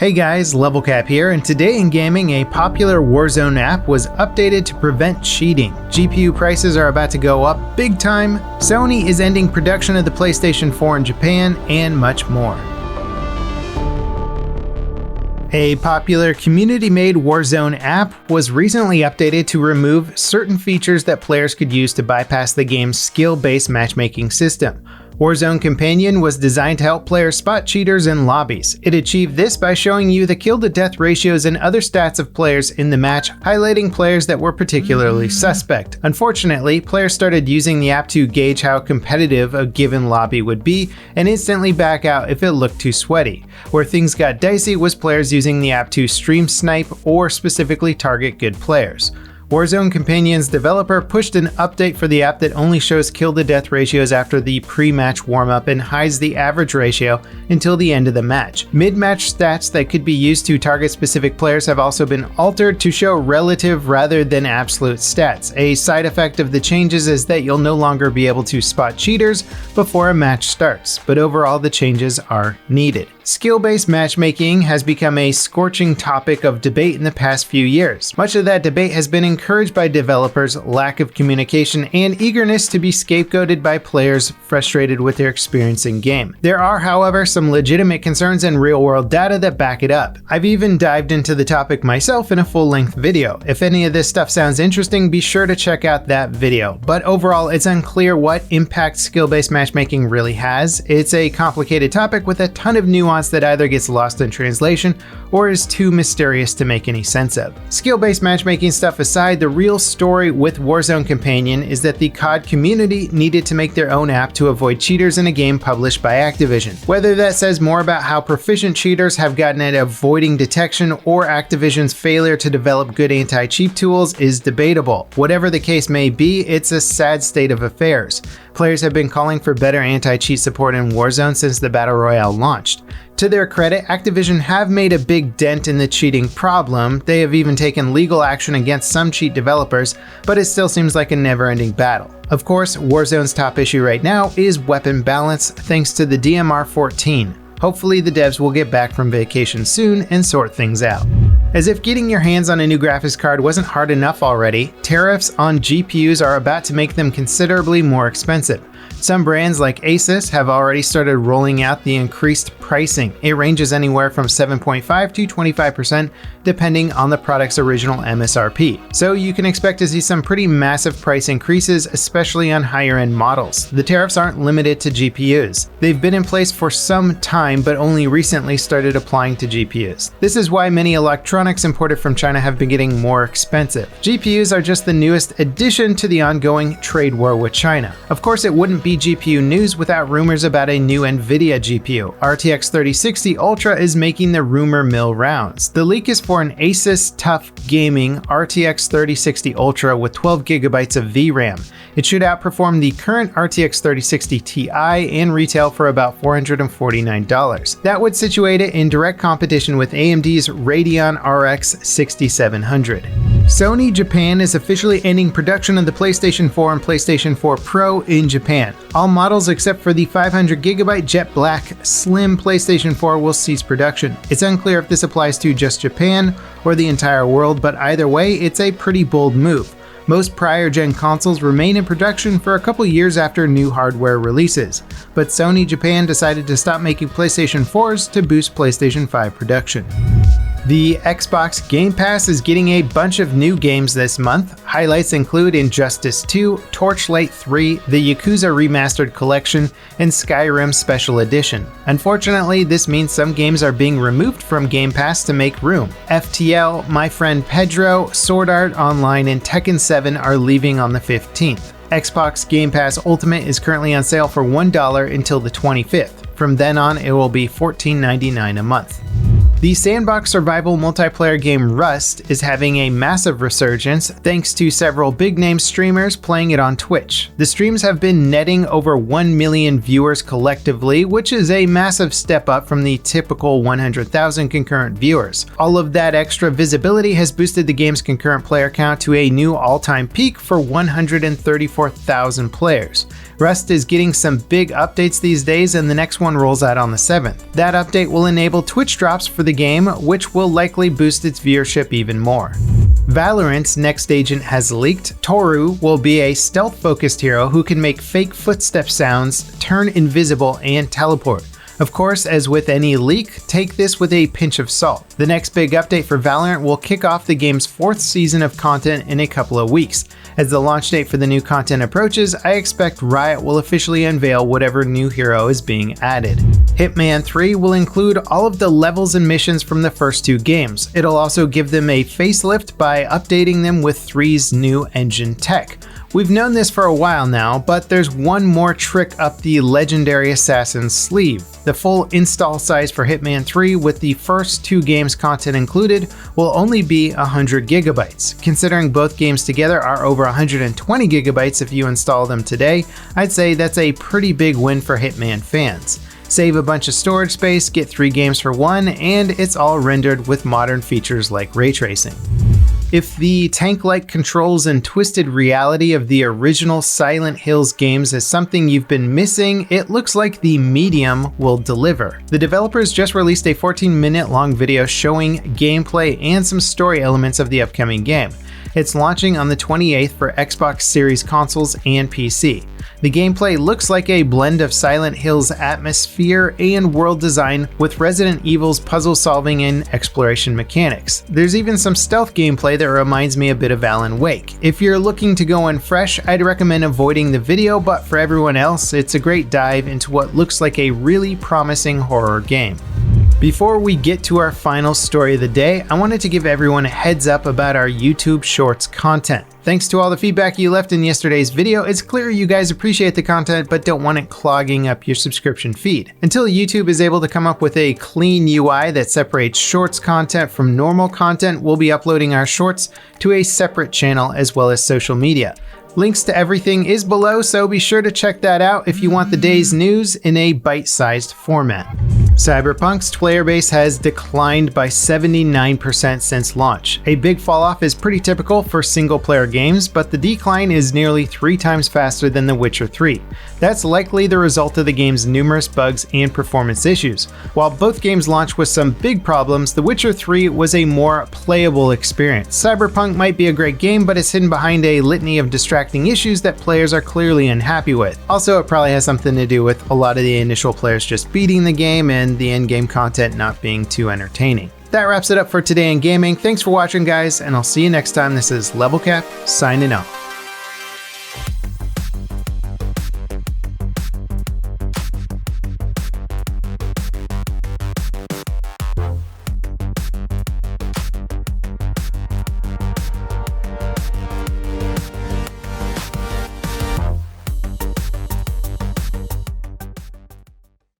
Hey guys, LevelCap here, and today in gaming, a popular Warzone app was updated to prevent cheating. GPU prices are about to go up big time, Sony is ending production of the PlayStation 4 in Japan, and much more. A popular community-made Warzone app was recently updated to remove certain features that players could use to bypass the game's skill-based matchmaking system. Warzone Companion was designed to help players spot cheaters in lobbies. It achieved this by showing you the kill-to-death ratios and other stats of players in the match, highlighting players that were particularly suspect. Unfortunately, players started using the app to gauge how competitive a given lobby would be and instantly back out if it looked too sweaty. Where things got dicey was players using the app to stream snipe or specifically target good players. Warzone Companion's developer pushed an update for the app that only shows kill-to-death ratios after the pre-match warm-up and hides the average ratio until the end of the match. Mid-match stats that could be used to target specific players have also been altered to show relative rather than absolute stats. A side effect of the changes is that you'll no longer be able to spot cheaters before a match starts, but overall the changes are needed. Skill-based matchmaking has become a scorching topic of debate in the past few years. Much of that debate has been encouraged by developers' lack of communication and eagerness to be scapegoated by players frustrated with their experience in game. There are, however, some legitimate concerns and real-world data that back it up. I've even dived into the topic myself in a full-length video. If any of this stuff sounds interesting, be sure to check out that video. But overall, it's unclear what impact skill-based matchmaking really has. It's a complicated topic with a ton of nuance that either gets lost in translation or is too mysterious to make any sense of. Skill-based matchmaking stuff aside, the real story with Warzone Companion is that the COD community needed to make their own app to avoid cheaters in a game published by Activision. Whether that says more about how proficient cheaters have gotten at avoiding detection or Activision's failure to develop good anti-cheat tools is debatable. Whatever the case may be, it's a sad state of affairs. Players have been calling for better anti-cheat support in Warzone since the Battle Royale launched. To their credit, Activision have made a big dent in the cheating problem. They have even taken legal action against some cheat developers, but it still seems like a never-ending battle. Of course, Warzone's top issue right now is weapon balance, thanks to the DMR14. Hopefully the devs will get back from vacation soon and sort things out. As if getting your hands on a new graphics card wasn't hard enough already, tariffs on GPUs are about to make them considerably more expensive. Some brands like Asus have already started rolling out the increased pricing. It ranges anywhere from 7.5 to 25% depending on the product's original MSRP. So you can expect to see some pretty massive price increases, especially on higher end models. The tariffs aren't limited to GPUs. They've been in place for some time, but only recently started applying to GPUs. This is why many electronics imported from China have been getting more expensive. GPUs are just the newest addition to the ongoing trade war with China. Of course, it wouldn't be GPU news without rumors about a new NVIDIA GPU. RTX 3060 Ultra is making the rumor mill rounds. The leak is for an Asus TUF Gaming RTX 3060 Ultra with 12GB of VRAM. It should outperform the current RTX 3060 Ti and retail for about $449. That would situate it in direct competition with AMD's Radeon RX 6700. Sony Japan is officially ending production of the PlayStation 4 and PlayStation 4 Pro in Japan. All models except for the 500GB Jet Black Slim PlayStation 4 will cease production. It's unclear if this applies to just Japan or the entire world, but either way, it's a pretty bold move. Most prior-gen consoles remain in production for a couple years after new hardware releases, but Sony Japan decided to stop making PlayStation 4s to boost PlayStation 5 production. The Xbox Game Pass is getting a bunch of new games this month. Highlights include Injustice 2, Torchlight 3, the Yakuza Remastered Collection, and Skyrim Special Edition. Unfortunately, this means some games are being removed from Game Pass to make room. FTL, My Friend Pedro, Sword Art Online, and Tekken 7 are leaving on the 15th. Xbox Game Pass Ultimate is currently on sale for $1 until the 25th. From then on, it will be $14.99 a month. The sandbox survival multiplayer game Rust is having a massive resurgence thanks to several big-name streamers playing it on Twitch. The streams have been netting over 1 million viewers collectively, which is a massive step up from the typical 100,000 concurrent viewers. All of that extra visibility has boosted the game's concurrent player count to a new all-time peak for 134,000 players. Rust is getting some big updates these days, and the next one rolls out on the 7th. That update will enable Twitch drops for the game, which will likely boost its viewership even more. Valorant's next agent has leaked. Toru will be a stealth-focused hero who can make fake footstep sounds, turn invisible, and teleport. Of course, as with any leak, take this with a pinch of salt. The next big update for Valorant will kick off the game's 4th season of content in a couple of weeks. As the launch date for the new content approaches, I expect Riot will officially unveil whatever new hero is being added. Hitman 3 will include all of the levels and missions from the first 2 games. It'll also give them a facelift by updating them with 3's new engine tech. We've known this for a while now, but there's one more trick up the legendary assassin's sleeve. The full install size for Hitman 3 with the first 2 games content included will only be 100 gigabytes. Considering both games together are over 120 gigabytes if you install them today, I'd say that's a pretty big win for Hitman fans. Save a bunch of storage space, get 3 games for 1, and it's all rendered with modern features like ray tracing. If the tank-like controls and twisted reality of the original Silent Hills games is something you've been missing, it looks like the Medium will deliver. The developers just released a 14-minute long video showing gameplay and some story elements of the upcoming game. It's launching on the 28th for Xbox Series consoles and PC. The gameplay looks like a blend of Silent Hill's atmosphere and world design with Resident Evil's puzzle solving and exploration mechanics. There's even some stealth gameplay that reminds me a bit of Alan Wake. If you're looking to go in fresh, I'd recommend avoiding the video, but for everyone else, it's a great dive into what looks like a really promising horror game. Before we get to our final story of the day, I wanted to give everyone a heads up about our YouTube Shorts content. Thanks to all the feedback you left in yesterday's video, it's clear you guys appreciate the content but don't want it clogging up your subscription feed. Until YouTube is able to come up with a clean UI that separates Shorts content from normal content, we'll be uploading our Shorts to a separate channel as well as social media. Links to everything is below, so be sure to check that out if you want the day's news in a bite-sized format. Cyberpunk's player base has declined by 79% since launch. A big falloff is pretty typical for single-player games, but the decline is nearly 3 times faster than The Witcher 3. That's likely the result of the game's numerous bugs and performance issues. While both games launched with some big problems, The Witcher 3 was a more playable experience. Cyberpunk might be a great game, but it's hidden behind a litany of distracting issues that players are clearly unhappy with. Also, it probably has something to do with a lot of the initial players just beating the game and the in-game content not being too entertaining. That wraps it up for today in gaming. Thanks for watching, guys, and I'll see you next time. This is LevelCap signing off.